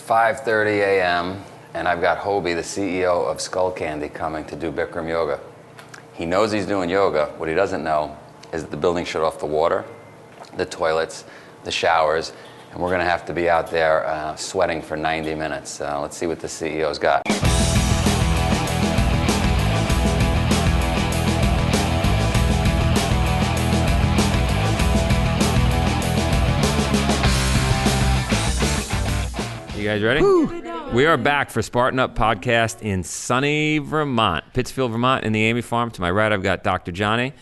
5:30 a.m. and I've got Hoby, the CEO of Skullcandy, coming to do Bikram yoga. He knows he's doing yoga. What he doesn't know is that the building shut off the water, the toilets, the showers, and we're going to have to be out there sweating for 90 minutes. Let's see what the CEO's got. You guys ready? Woo. We are back for Spartan Up podcast in sunny Vermont, Pittsfield, Vermont, in the Amy Farm. To my right, I've got Dr. Johnny.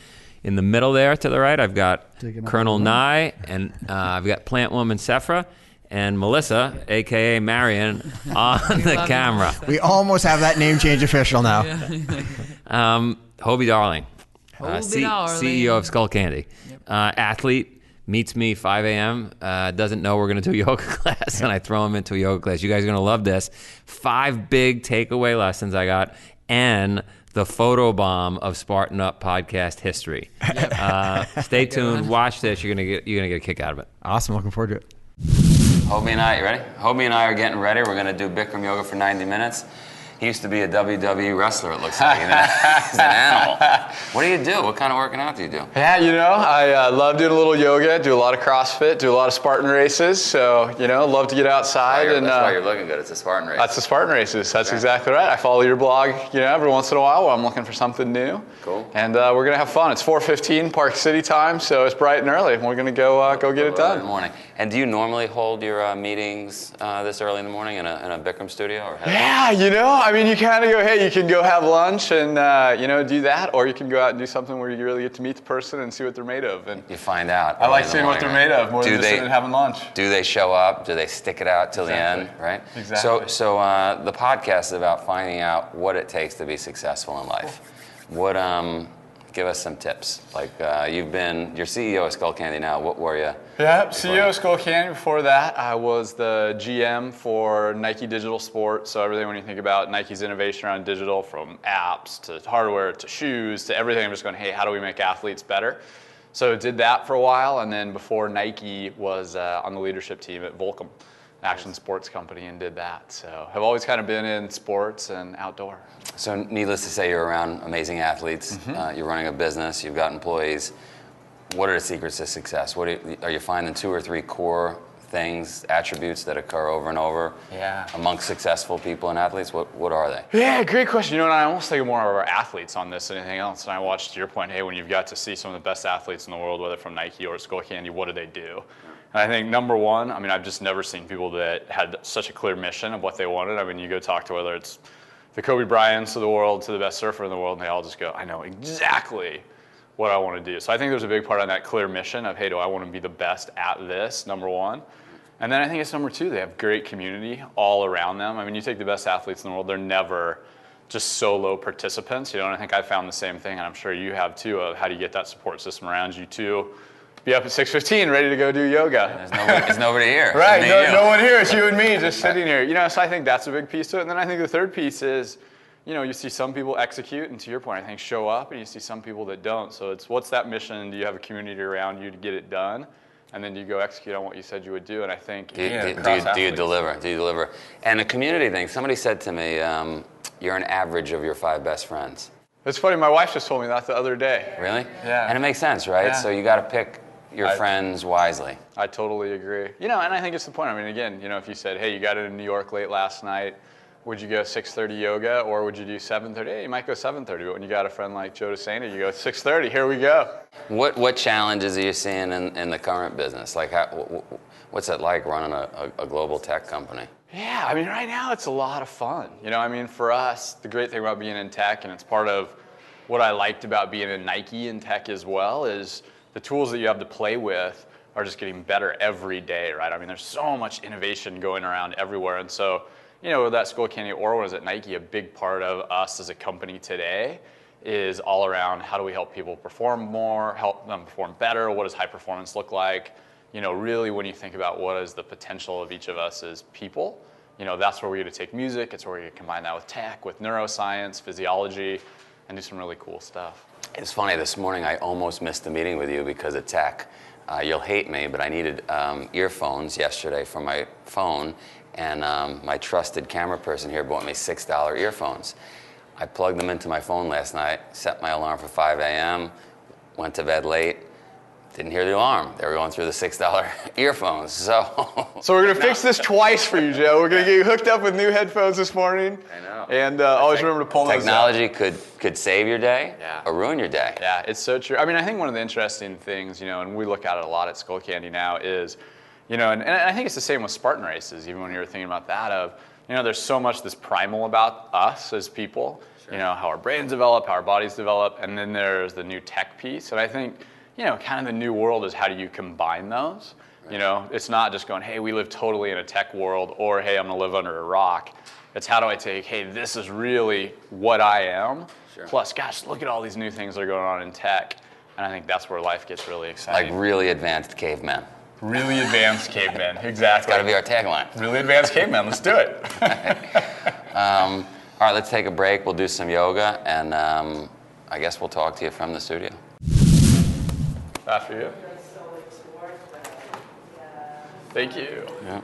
In the middle there, to the right, I've got Colonel Nye, and I've got Plant Woman Sephra, and Melissa, a.k.a. Marion, on the camera. We almost have that name change official now. Hoby Darling, Darling. CEO of Skullcandy. Yep. Athlete. Meets me 5 a.m., doesn't know we're going to do a yoga class, and I throw him into a yoga class. You guys are going to love this. 5 big takeaway lessons I got, and the photo bomb of Spartan Up podcast history. Yep. Stay tuned. Watch this. You're gonna get a kick out of it. Awesome. Looking forward to it. Hoby and I, you ready? Hoby and I are getting ready. We're going to do Bikram yoga for 90 minutes. He used to be a WWE wrestler, it looks like. He's an animal. What do you do? What kind of working out do you do? Yeah, I love doing a little yoga, do a lot of CrossFit, do a lot of Spartan races. So, love to get outside. That's why you're looking good. It's a Spartan race. That's the Spartan races. That's exactly right. I follow your blog, every once in a while I'm looking for something new. Cool. And we're going to have fun. It's 4:15 Park City time, so it's bright and early. We're going to go get it done. In the morning. And do you normally hold your meetings this early in the morning in a Bikram studio? Or yeah, you kind of go, hey, you can go have lunch and, do that, or you can go out and do something where you really get to meet the person and see what they're made of. And you find out. I like seeing what they're made of more than just sitting and having lunch. Do they show up? Do they stick it out till the end, right? Exactly. So the podcast is about finding out what it takes to be successful in life. What, give us some tips. Like you're CEO of Skullcandy now. What were you? Yeah, CEO of Skullcandy. Before that, I was the GM for Nike Digital Sports. So everything when you think about Nike's innovation around digital, from apps to hardware to shoes to everything, I'm just going, hey, how do we make athletes better? So did that for a while, and then before Nike was on the leadership team at Bikram, action sports company, and did that. So I've always kind of been in sports and outdoor. So needless to say, you're around amazing athletes. Mm-hmm. You're running a business. You've got employees. What are the secrets to success? Are you finding 2 or 3 core things, attributes that occur over and over amongst successful people and athletes? What are they? Yeah, great question. And I almost think more of our athletes on this than anything else. And I watched, to your point, hey, when you've got to see some of the best athletes in the world, whether from Nike or Skullcandy, what do they do? And I think number one, I've just never seen people that had such a clear mission of what they wanted. You go talk to whether it's the Kobe Bryants of the world to the best surfer in the world, and they all just go, I know exactly what I want to do. So I think there's a big part on that clear mission of, hey, do I want to be the best at this, number one. And then I think it's number two, they have great community all around them. You take the best athletes in the world, they're never just solo participants, and I think I found the same thing, and I'm sure you have too, of how do you get that support system around you too. Be up at 6:15, ready to go do yoga. There's nobody here. Right, no one here. It's you and me just sitting here. So I think that's a big piece to it. And then I think the third piece is, you see some people execute, and to your point, I think show up, and you see some people that don't. So it's what's that mission? Do you have a community around you to get it done? And then do you go execute on what you said you would do? And I think do you deliver? Do you deliver? And the community thing. Somebody said to me, you're an average of your 5 best friends. It's funny. My wife just told me that the other day. Really? Yeah. And it makes sense, right? Yeah. So you got to pick your friends wisely. I totally agree. And I think it's the point. Again, if you said, hey, you got into New York late last night, would you go 6:30 yoga, or would you do 7:30? Hey, you might go 7:30, but when you got a friend like Joe to Sena, you go 6:30. Here we go. What challenges are you seeing in the current business? Like, what's it like running a global tech company? Yeah, right now it's a lot of fun. For us, the great thing about being in tech, and it's part of what I liked about being in Nike in tech as well, is the tools that you have to play with are just getting better every day, right? There's so much innovation going around everywhere. And so, with that Skullcandy or was at Nike, a big part of us as a company today is all around how do we help people perform more, help them perform better, what does high performance look like? Really when you think about what is the potential of each of us as people, that's where we're going to take music, it's where we're going to combine that with tech, with neuroscience, physiology, and do some really cool stuff. It's funny, this morning I almost missed a meeting with you because of tech. You'll hate me, but I needed earphones yesterday for my phone, and my trusted camera person here bought me $6 earphones. I plugged them into my phone last night, set my alarm for 5 a.m., went to bed late, didn't hear the alarm. They were going through the $6 earphones, so. So we're gonna fix this twice for you, Joe. We're gonna get you hooked up with new headphones this morning. I know. And always remember to pull those out. Technology could save your day or ruin your day. Yeah, it's so true. I mean, I think one of the interesting things, and we look at it a lot at Skullcandy now is, and I think it's the same with Spartan races, even when you were thinking about that there's so much this primal about us as people, how our brains develop, how our bodies develop, and then there's the new tech piece. And I think, kind of the new world is how do you combine those? Right. It's not just going, hey, we live totally in a tech world, or hey, I'm gonna live under a rock. It's how do I take, hey, this is really what I am, plus, gosh, look at all these new things that are going on in tech. And I think that's where life gets really exciting. Like really advanced cavemen. Really advanced cavemen, exactly. It's got to be our tagline. Really advanced cavemen, let's do it. All right, let's take a break. We'll do some yoga, and I guess we'll talk to you from the studio. After you. Thank you. Yeah.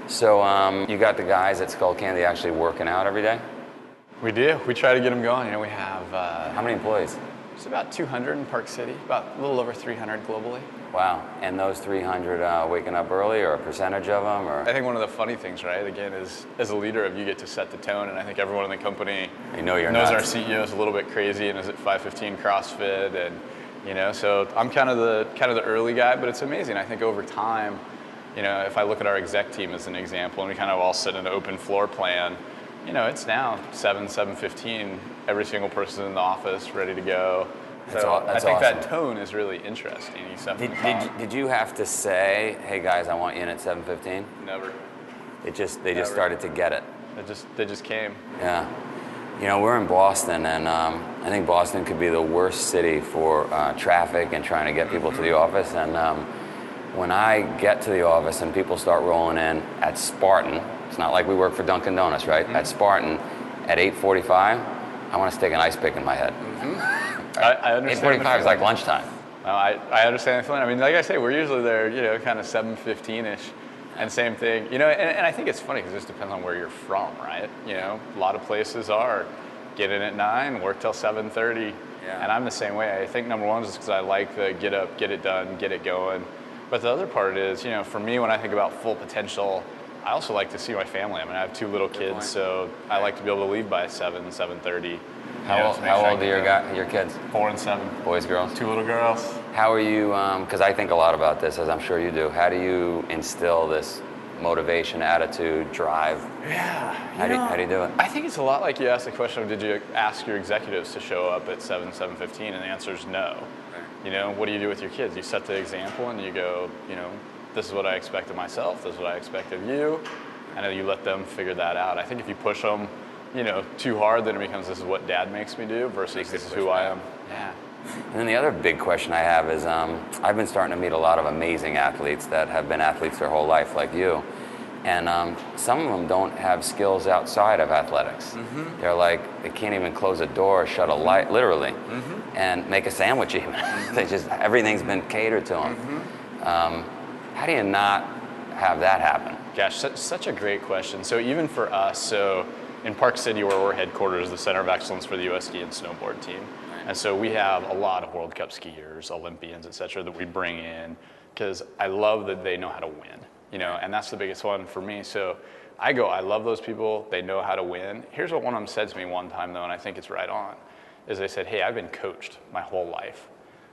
So you got the guys at Skullcandy actually working out every day? We do. We try to get them going. We have... How many employees? It's about 200 in Park City, about a little over 300 globally. Wow. And those 300 waking up early, or a percentage of them? Or? I think one of the funny things, right, again, is as a leader, you get to set the tone, and I think everyone in the company you're knows nuts. Our CEO is a little bit crazy and is at 5:15 CrossFit, and so I'm kind of the early guy, but it's amazing. I think over time, if I look at our exec team as an example, and we kind of all sit in an open floor plan, it's now 7:15. Every single person in the office ready to go. So I think awesome. that tone is really interesting. Did you have to say, hey guys, I want you in at 7:15? Never. They just started to get it. They just came. Yeah. We're in Boston, and I think Boston could be the worst city for traffic and trying to get people to the office. And when I get to the office and people start rolling in at Spartan, it's not like we work for Dunkin' Donuts, right? Mm-hmm. At Spartan, at 8:45, I want to stick an ice pick in my head. Mm-hmm. I understand. 8:45 is like lunchtime. I understand the feeling. I mean, like I say, we're usually there, kind of 7:15-ish. And same thing, and I think it's funny because it just depends on where you're from, right? A lot of places are get in at 9, work till 7:30, and I'm the same way. I think number one is because I like the get up, get it done, get it going. But the other part is, for me, when I think about full potential, I also like to see my family. I mean, I have 2 little kids, so I like to be able to leave by 7:30. How old are your kids? 4 and 7. Boys, girls? 2 little girls. How are you, because I think a lot about this, as I'm sure you do, how do you instill this motivation, attitude, drive? Yeah. How do you do it? I think it's a lot like you asked the question of, did you ask your executives to show up at 7:15? And the answer is no. What do you do with your kids? You set the example and you go, this is what I expect of myself, this is what I expect of you, and then you let them figure that out. I think if you push them, too hard, then it becomes this is what dad makes me do versus this is who I am. Yeah. And then the other big question I have is, I've been starting to meet a lot of amazing athletes that have been athletes their whole life, like you. And some of them don't have skills outside of athletics. Mm-hmm. They're like, they can't even close a door, shut a light, literally, and make a sandwich even. Mm-hmm. Everything's been catered to them. Mm-hmm. How do you not have that happen? Gosh, such a great question. So even for us, in Park City, where we're headquartered, is the Center of Excellence for the U.S. Ski and Snowboard team. And so we have a lot of World Cup skiers, Olympians, et cetera, that we bring in because I love that they know how to win, and that's the biggest one for me. So I love those people. They know how to win. Here's what one of them said to me one time, though, and I think it's right on, is they said, hey, I've been coached my whole life.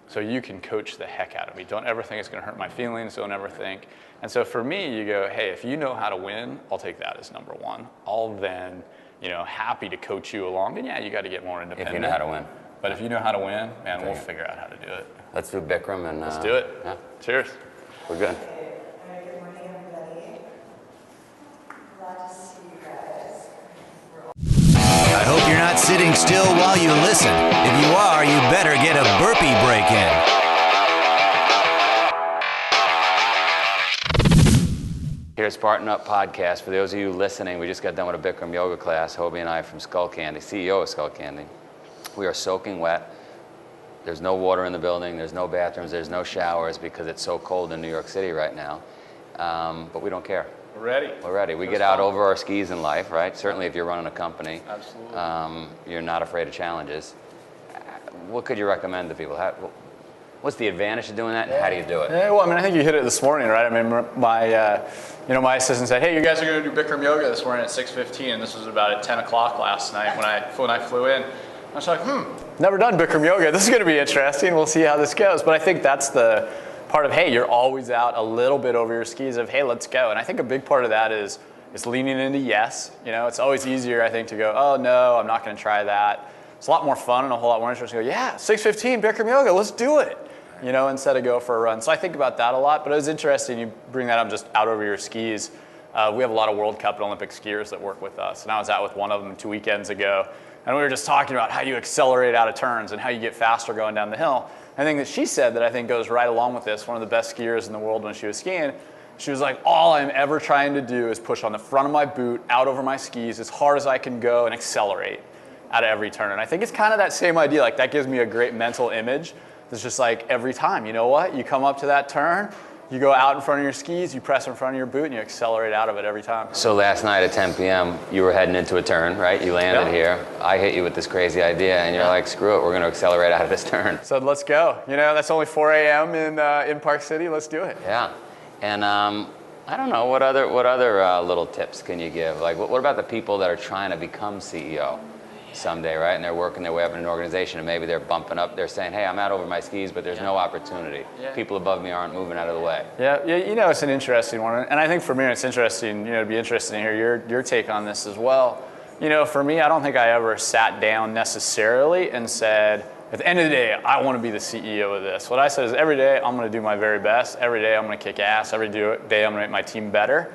So you can coach the heck out of me. Don't ever think it's going to hurt my feelings. Don't ever think. And so for me, you go, hey, if you know how to win, I'll take that as number one. I'll then, happy to coach you along. And yeah, you got to get more independent. If you know how to win. But if you know how to win, man, we'll figure out how to do it. Let's do Bikram and... Let's do it. Yeah. Cheers. We're good. Good morning, everybody. Glad to see you guys. I hope you're not sitting still while you listen. If you are, you better get a burpee break in. Here at Spartan Up Podcast, for those of you listening, we just got done with a Bikram yoga class. Hoby and I from Skullcandy, CEO of Skullcandy. We are soaking wet. There's no water in the building. There's no bathrooms. There's no showers because it's so cold in New York City right now. But we don't care. We're ready. We're ready. We get out over our skis in life, right? Certainly if you're running a company. Absolutely. You're not afraid of challenges. What could you recommend to people? What's the advantage of doing that, and how do you do it? Yeah, well, I mean, I think you hit it this morning, right? I mean, my assistant said, "Hey, you guys are going to do Bikram yoga this morning at 6:15," and this was about at 10 o'clock last night when I flew in. I was like, never done Bikram yoga. This is going to be interesting. We'll see how this goes. But I think that's the part of, hey, you're always out a little bit over your skis of, hey, let's go. And I think a big part of that is leaning into yes. It's always easier, I think, to go, oh no, I'm not going to try that. It's a lot more fun and a whole lot more interesting to go, yeah, 6:15 Bikram yoga, let's do it. Instead of go for a run. So I think about that a lot, but it was interesting you bring that up just out over your skis. We have a lot of World Cup and Olympic skiers that work with us, and I was out with one of them 2 weekends ago, and we were just talking about how you accelerate out of turns and how you get faster going down the hill. I think that she said that I think goes right along with this, one of the best skiers in the world when she was skiing, she was like, all I'm ever trying to do is push on the front of my boot, out over my skis, as hard as I can go and accelerate out of every turn. And I think it's kind of that same idea, like that gives me a great mental image. It's just like every time, you know what? You come up to that turn, you go out in front of your skis, you press in front of your boot, and you accelerate out of it every time. So last night at 10 p.m., you were heading into a turn, right? You landed here. I hit you with this crazy idea, and you're like, screw it, we're going to accelerate out of this turn. Said, let's go. That's only 4 a.m. in Park City. Let's do it. Yeah. And I don't know, what other little tips can you give? Like, what about the people that are trying to become CEO someday, right? And they're working their way up in an organization, and maybe they're bumping up, they're saying, hey, I'm out over my skis, but there's no opportunity. People above me aren't moving out of the way. Yeah, it's an interesting one. And I think for me, it's interesting, it'd be interesting to hear your take on this as well. For me, I don't think I ever sat down necessarily and said, at the end of the day, I want to be the CEO of this. What I said is every day, I'm going to do my very best. Every day, I'm going to kick ass. Every day, I'm going to make my team better.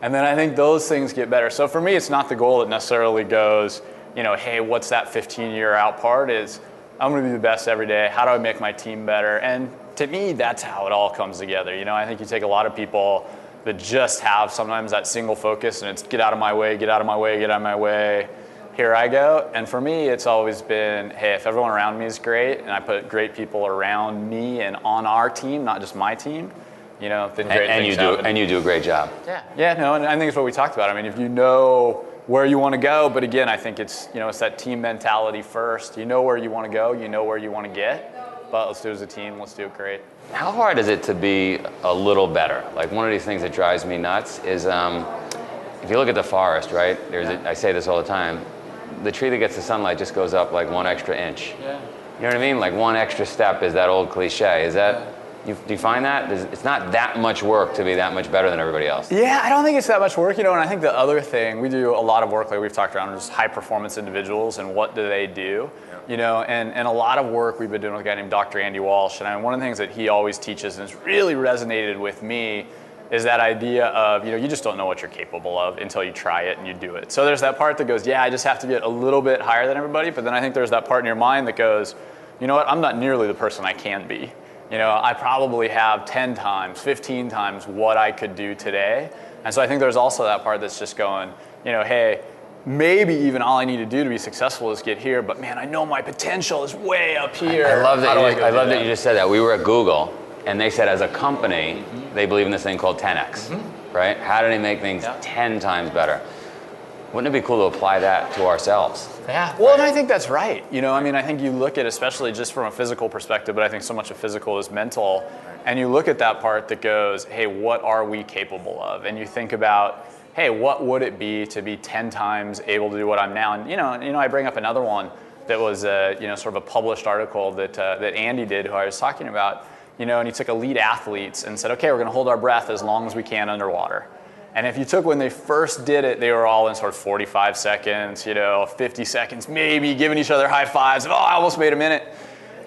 And then I think those things get better. So for me, it's not the goal that necessarily goes, hey, what's that 15-year out part is I'm going to be the best every day. How do I make my team better? And to me, that's how it all comes together. I think you take a lot of people that just have sometimes that single focus, and it's get out of my way, get out of my way, get out of my way. Here I go. And for me, it's always been, hey, if everyone around me is great and I put great people around me and on our team, not just my team, then great things happen. And you do a great job. Yeah, and I think it's what we talked about. I mean, if you know where you want to go, but again, I think it's that team mentality first. You know where you want to go, you know where you want to get, but let's do it as a team, let's do it great. How hard is it to be a little better? Like, one of these things that drives me nuts is if you look at the forest, right? I say this all the time, the tree that gets the sunlight just goes up like 1 extra inch. Yeah. You know what I mean? Like 1 extra step is that old cliche. Is that, do you find that? It's not that much work to be that much better than everybody else. Yeah, I don't think it's that much work, and I think the other thing, we do a lot of work, like we've talked around, just high performance individuals and what do they do, and a lot of work we've been doing with a guy named Dr. Andy Walsh, and one of the things that he always teaches, and it's really resonated with me, is that idea of, you just don't know what you're capable of until you try it and you do it. So there's that part that goes, yeah, I just have to get a little bit higher than everybody, but then I think there's that part in your mind that goes, you know what, I'm not nearly the person I can be. I probably have 10 times, 15 times what I could do today. And so I think there's also that part that's just going, hey, maybe even all I need to do to be successful is get here, but man, I know my potential is way up here. I love that you just said that. We were at Google, and they said as a company, they believe in this thing called 10X, right? How do they make things 10 times better? Wouldn't it be cool to apply that to ourselves? Yeah, well, and I think that's right. I think you look at, especially just from a physical perspective, but I think so much of physical is mental, and you look at that part that goes, hey, what are we capable of? And you think about, hey, what would it be to be 10 times able to do what I'm now? And I bring up another one that was sort of a published article that Andy did, who I was talking about, and he took elite athletes and said, okay, we're going to hold our breath as long as we can underwater. And if you took when they first did it, they were all in sort of 45 seconds, 50 seconds, maybe giving each other high fives. Oh, I almost made a minute.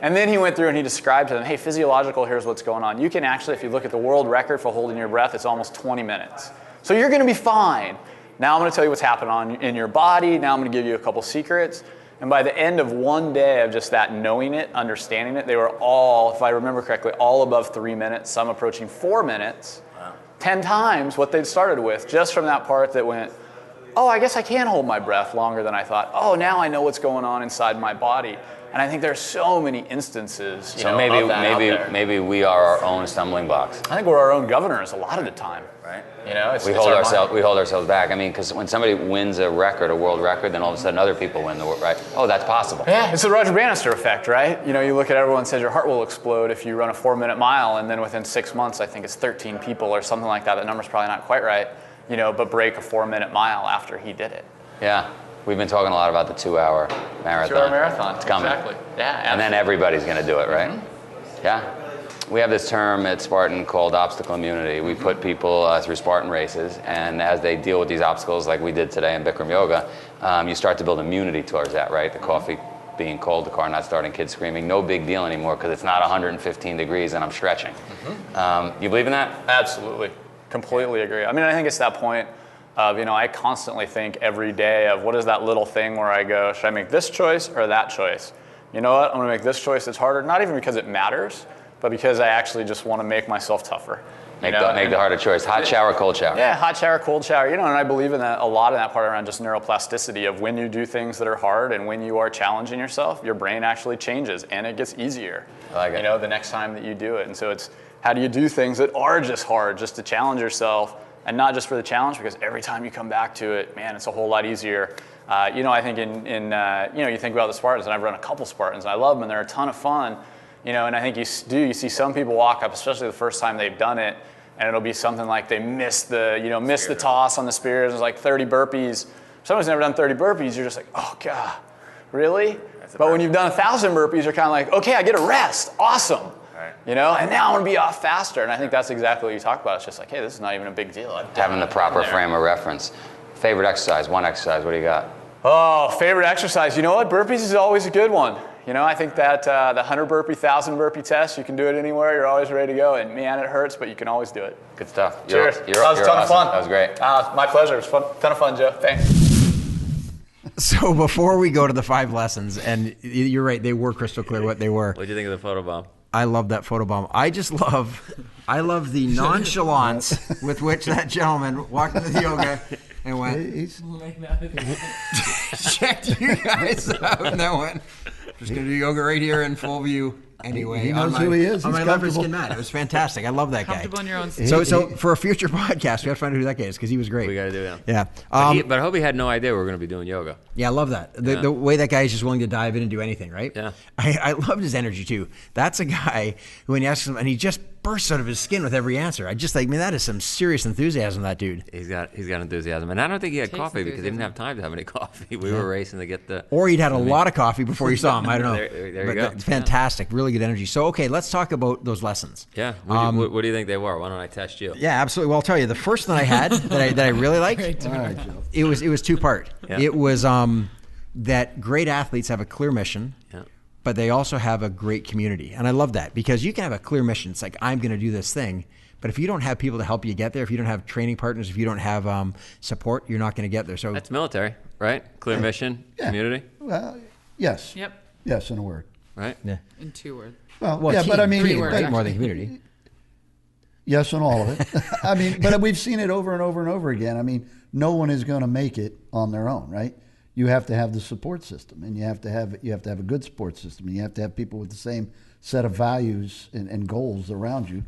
And then he went through and he described to them, hey, physiological, here's what's going on. You can actually, if you look at the world record for holding your breath, it's almost 20 minutes. So you're going to be fine. Now I'm going to tell you what's happening in your body. Now I'm going to give you a couple secrets. And by the end of one day of just that knowing it, understanding it, they were all, if I remember correctly, all above 3 minutes, some approaching 4 minutes. 10 times what they'd started with, just from that part that went, oh, I guess I can hold my breath longer than I thought. Oh, now I know what's going on inside my body. And I think there's so many instances, So maybe of that out there. maybe we are our own stumbling blocks. I think we're our own governors a lot of the time. Right. It's hold our ourselves. mind. We hold ourselves back. I mean, because when somebody wins a record, a world record, then all of a sudden other people win the world. Right? Oh, that's possible. Yeah, it's the Roger Bannister effect, right? You look at everyone and says your heart will explode if you run a 4-minute mile, and then within 6 months, I think it's 13 people or something like that. That number's probably not quite right. But break a 4-minute mile after he did it. Yeah. We've been talking a lot about the 2-hour marathon. 2-hour marathon. It's coming. Exactly. Yeah. Absolutely. And then everybody's going to do it, right? Yeah. We have this term at Spartan called obstacle immunity. We put people through Spartan races, and as they deal with these obstacles like we did today in Bikram yoga, you start to build immunity towards that, right? The coffee being cold, the car not starting, kids screaming, no big deal anymore because it's not 115 degrees and I'm stretching. You believe in that? Absolutely. Completely agree. I mean, I think it's that point of, I constantly think every day of what is that little thing where I go, should I make this choice or that choice? You know what? I'm going to make this choice that's harder, not even because it matters, but because I actually just want to make myself tougher. Make the harder choice. Hot shower, cold shower. Yeah, hot shower, cold shower. And I believe in that a lot of that part around just neuroplasticity of when you do things that are hard and when you are challenging yourself, your brain actually changes and it gets easier. I like it. The next time that you do it. And so it's how do you do things that are just hard, just to challenge yourself, and not just for the challenge, because every time you come back to it, man, it's a whole lot easier. I think you think about the Spartans, and I've run a couple Spartans, and I love them, and they're a ton of fun. And I think you see some people walk up, especially the first time they've done it, and it'll be something like they missed the toss on the spears. It's like 30 burpees. Someone's never done 30 burpees. You're just like, oh God, really? But when you've done 1,000 burpees, you're kind of like, okay, I get a rest. Awesome. Right. And now I want to be off faster. And I think that's exactly what you talk about. It's just like, hey, this is not even a big deal. Having the proper frame of reference. Favorite exercise, one exercise, what do you got? Oh, favorite exercise. You know what? Burpees is always a good one. I think that the 100 burpee, 1,000 burpee test, you can do it anywhere. You're always ready to go. And man, it hurts, but you can always do it. Good stuff. Cheers. That was a ton of fun. That was great. My pleasure. It was fun. Ton of fun, Joe. Thanks. So before we go to the 5 lessons, and you're right, they were crystal clear what they were. What do you think of the photobomb? I love that photobomb. I love the nonchalance with which that gentleman walked into the yoga and went, checked you guys out, and then went, just going to do yoga right here in full view. Anyway, he knows who he is. On He's my leopard comfortable. skin mat. It was fantastic. I love that guy. Comfortable in your own skin. So for a future podcast, we have to find out who that guy is because he was great. We got to do it. Yeah. But I hope he had no idea we were going to be doing yoga. Yeah, I love that. The way that guy is just willing to dive in and do anything, right? Yeah. I loved his energy too. That's a guy who, when you ask him, and he just bursts out of his skin with every answer. I just that is some serious enthusiasm, that dude. He's got enthusiasm. And I don't think he had coffee because he didn't have time to have any coffee. We were racing to get the... Or he'd had a lot of coffee before you saw him. I don't know. There you go. It's fantastic. Really good energy. So, okay, let's talk about those lessons. Yeah. What do you think they were? Why don't I test you? Yeah, absolutely. Well, I'll tell you. The first one I had that I really liked, it was 2-part. Yeah. It was that great athletes have a clear mission. Yeah. But they also have a great community. And I love that because you can have a clear mission. It's like, I'm going to do this thing. But if you don't have people to help you get there, if you don't have training partners, if you don't have support, you're not going to get there. So That's military, right? Clear mission, community, Well, yes. Yep. Yes, in a word. right? yeah. In 2 words. Well, yeah, team, but I mean, 3 words, Like more than community. yes, on all of it. I mean, but we've seen it over and over and over again. I mean, no one is going to make it on their own, right? You have to have the support system, and you have to have a good support system, and you have to have people with the same set of values and goals around you,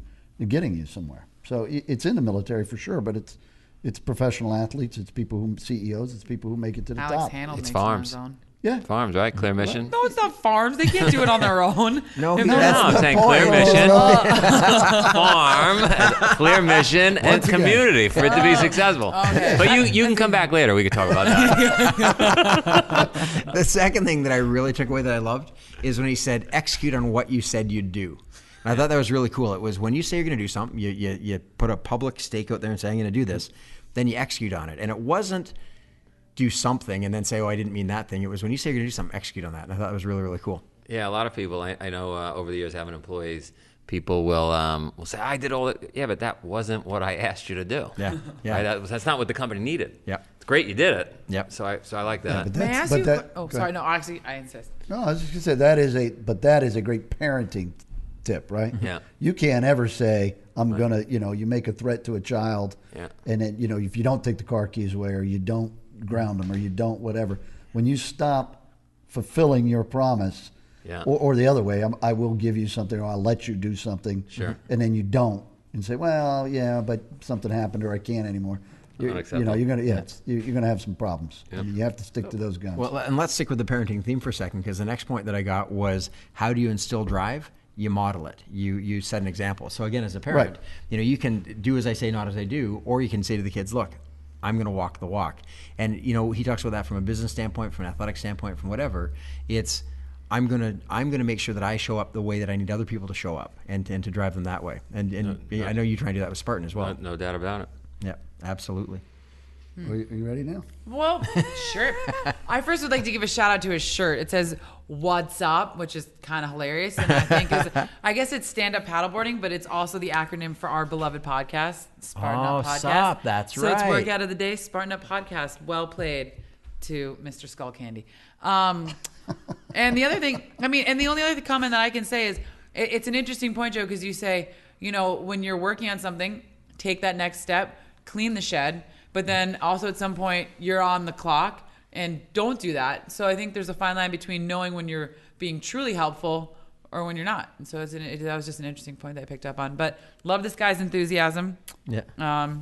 getting you somewhere. So it's in the military for sure, but it's professional athletes, it's people who CEOs, it's people who make it to the Alex top. Hanel It's makes it on farms. his own. Yeah, Farms, right? Clear mission. No, it's not farms. They can't do it on their own. No, If he- they're that's not- I'm the saying point. clear mission, farm, clear mission, and Once again. community for it to be successful. Okay. But you can come back later. We could talk about that. The second thing that I really took away that I loved is when he said, execute on what you said you'd do. And I thought that was really cool. It was when you say you're going to do something, you put a public stake out there and say, I'm going to do this, then you execute on it. And it wasn't do something and then say, oh, I didn't mean that thing. It was when you say you're going to do something, execute on that. And I thought that was really, really cool. Yeah, a lot of people I know over the years having employees, people will say, I did all that. Yeah, but that wasn't what I asked you to do. Yeah, yeah. Right? That's not what the company needed. Yeah. It's great you did it. Yeah. So I like that. but May I that's- ask but you? that- Oh, go sorry. ahead. No, actually, I insist. No, I was just gonna say that is a great parenting tip, right? Yeah. You can't ever say I'm gonna, you make a threat to a child, Yeah. and then if you don't take the car keys away or you don't ground them or you don't whatever. When you stop fulfilling your promise, Yeah. or the other way, I will give you something or I'll let you do something, Sure. and then you don't and say, well, yeah, but something happened or I can't anymore. Unacceptable. You're gonna have some problems. I mean, you have to stick to those guns. Well, and let's stick with the parenting theme for a second, because the next point that I got was, how do you instill drive? You model it. You set an example. So again, as a parent, Right. you can do as I say, not as I do, or you can say to the kids, look, I'm going to walk the walk. And he talks about that from a business standpoint, from an athletic standpoint, from whatever. It's I'm gonna make sure that I show up the way that I need other people to show up, and to drive them that way. And I know you try and do that with Spartan as well. No doubt about it. Yeah, absolutely. Are you ready now? Well, sure. I first would like to give a shout out to his shirt. It says "What's up," which is kind of hilarious, and I guess it's stand up paddleboarding, but it's also the acronym for our beloved podcast, Spartan Up Podcast. Sup, that's so it's right. workout of the day, Spartan Up Podcast. Well played to Mr. Skullcandy. And the other thing, and the only other comment that I can say is, it's an interesting point, Joe, because you say, when you're working on something, take that next step, clean the shed. But then also at some point you're on the clock and don't do that. So I think there's a fine line between knowing when you're being truly helpful or when you're not. And so that was just an interesting point that I picked up on. But love this guy's enthusiasm. Yeah.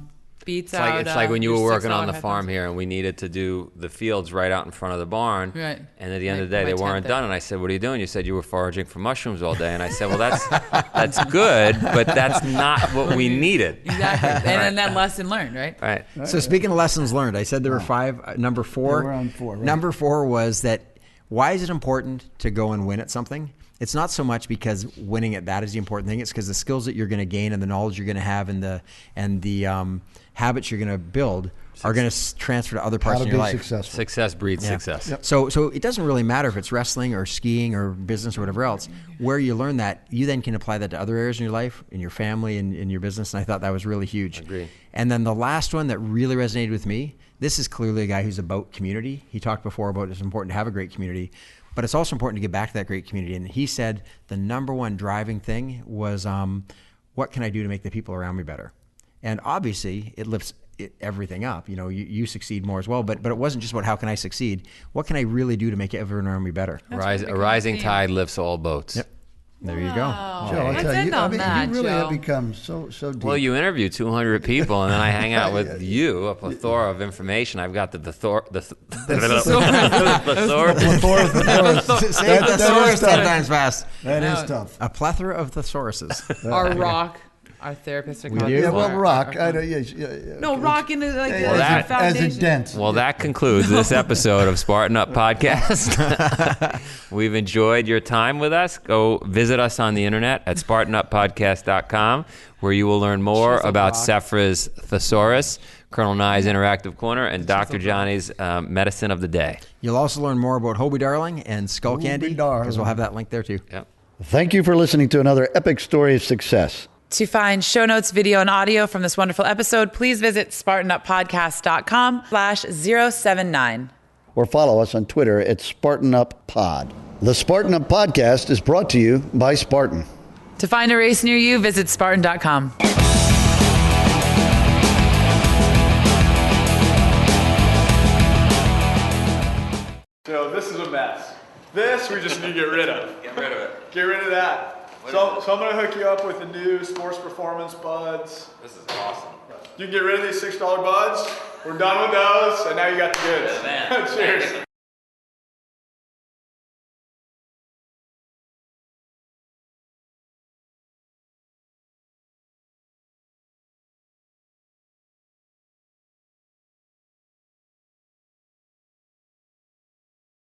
Beats It's out. like, it's like when you your were working on $6 the farm here and we needed to do the fields right out in front of the barn. Right. And at the end Like of the day, my they tent weren't there. done. And I said, what are you doing? You said you were foraging for mushrooms all day. And I said, well, that's good, but that's not what we needed. Exactly. And then that lesson learned, right? Right. So speaking of lessons learned, I said there were 5. Number 4. Yeah, we're on 4, right. Number 4 was that, why is it important to go and win at something? It's not so much because winning at that is the important thing. It's because the skills that you're going to gain and the knowledge you're going to have and the habits you're going to build are going to transfer to other parts How of to your be life. successful. Success breeds Yeah. success. Yep. So it doesn't really matter if it's wrestling or skiing or business or whatever else. Where you learn that, you then can apply that to other areas in your life, in your family, and in your business. And I thought that was really huge. Agree. And then the last one that really resonated with me, this is clearly a guy who's about community. He talked before about it's important to have a great community, but it's also important to get back to that great community. And he said the number one driving thing was, what can I do to make the people around me better? And obviously it lifts everything up. You succeed more as well, but it wasn't just about how can I succeed. What can I really do to make everyone around me better? A rising tide lifts all boats. Yep. There you go. Joe, I'll Let's tell end you, on that, you really Joe. have become so deep. Well, you interview 200 people, and then I hang out with you, a plethora of information. I've got the thesaurus. Say That thesaurus is 10 tough. times fast. That is tough. A plethora of thesauruses. Our rock, our therapist. We do? Yeah, well, Our- rock. our- I don't, yeah. No, rock in the like As, the that- foundation. as a dent. Well, that concludes this episode of Spartan Up Podcast. We've enjoyed your time with us. Go visit us on the internet at SpartanUpPodcast.com, where you will learn more about Sephra's thesaurus, Colonel Nye's Interactive Corner, and Dr. Johnny's Medicine of the Day. You'll also learn more about Hoby Darling and Skullcandy, Hoby Darling. because we'll have that link there too. Yep. Thank you for listening to another epic story of success. To find show notes, video, and audio from this wonderful episode, please visit SpartanUpPodcast.com/079. Or follow us on Twitter at SpartanUpPod. The Spartan Up Podcast is brought to you by Spartan. To find a race near you, visit Spartan.com. So this is a mess. This we just need to get rid of. Get rid of it. Get rid of that. So I'm going to hook you up with the new Sports Performance Buds. This is awesome. You can get rid of these $6 buds. We're done with those, and now you got the goods. Man. Cheers.